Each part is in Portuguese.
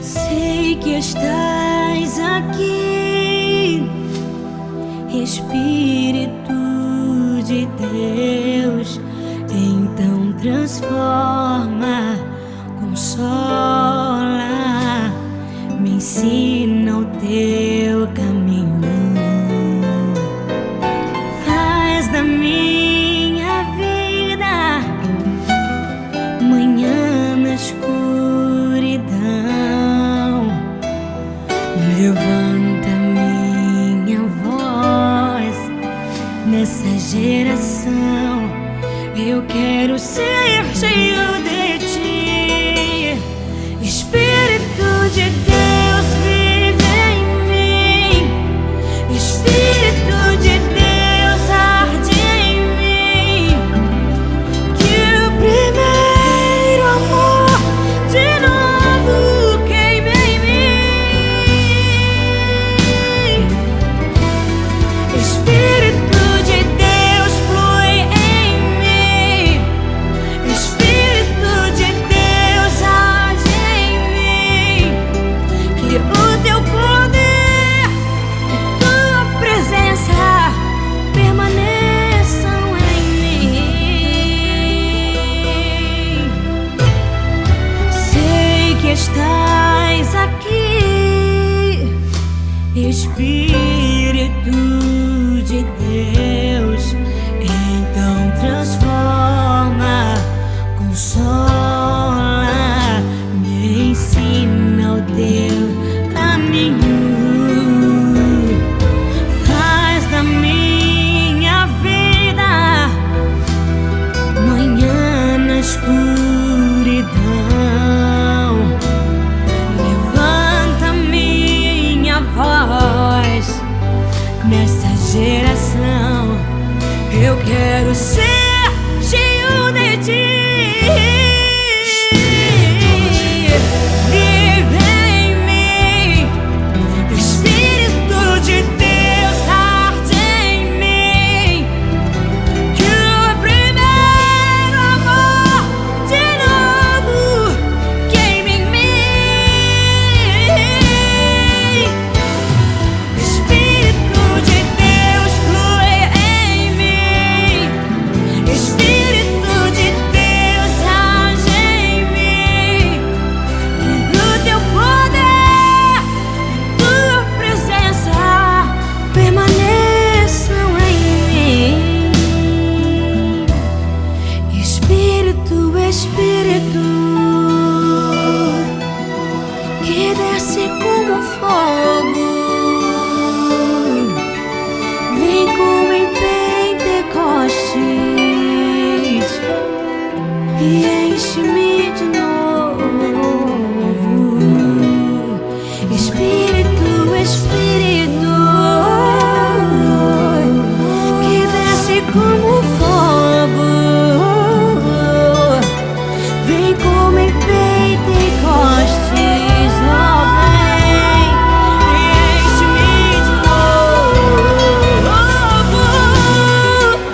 Sei que estás aqui, Espírito de Deus. Então transforma, consola, me ensina o teu caminho. Faz da minha vida manhã na escuridão. Levanta minha voz nessa geração. Eu quero ser cheio de ti. Espírito de Deus, vive em mim. Espírito de Deus, arde em mim. Que o primeiro amor de novo queime em mim. Espírito de Deus, flui em mim. Espírito de Deus, arde em mim. Que o teu poder e tua presença permaneçam em mim. Sei que estás aqui, Espírito de Deus. Então transforma, consola, me ensina o teu caminho. Faz da minha vida manhã na escuridão. Levanta minha voz nessa geração. Eu quero ser cheio de ti. Vive em mim. Espírito de Deus, arde em mim. Que o primeiro amor de novo queime em mim. Espírito de Deus, flui em mim. Espírito de Deus, age em mim. Que o teu poder e tua presença permaneçam em mim. Espírito, Espírito, que desce como fogo, vem como em Pentecostes e enche-me de novo. Espírito, Espírito, que desce como fogo, vem como em Pentecostes, oh, vem e enche-me de novo.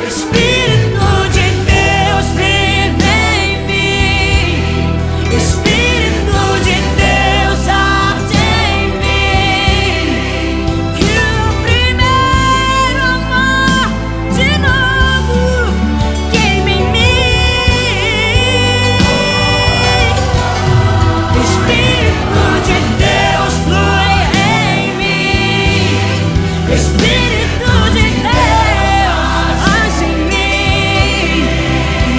Espírito de Deus, vive em mim. Espírito de Deus, arde em mim. Que o primeiro amor de novo queime em mim. Espírito de Deus, flui em mim. Espírito de Deus, age em mim.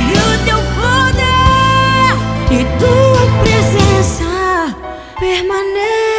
E o teu poder e tua presença permanece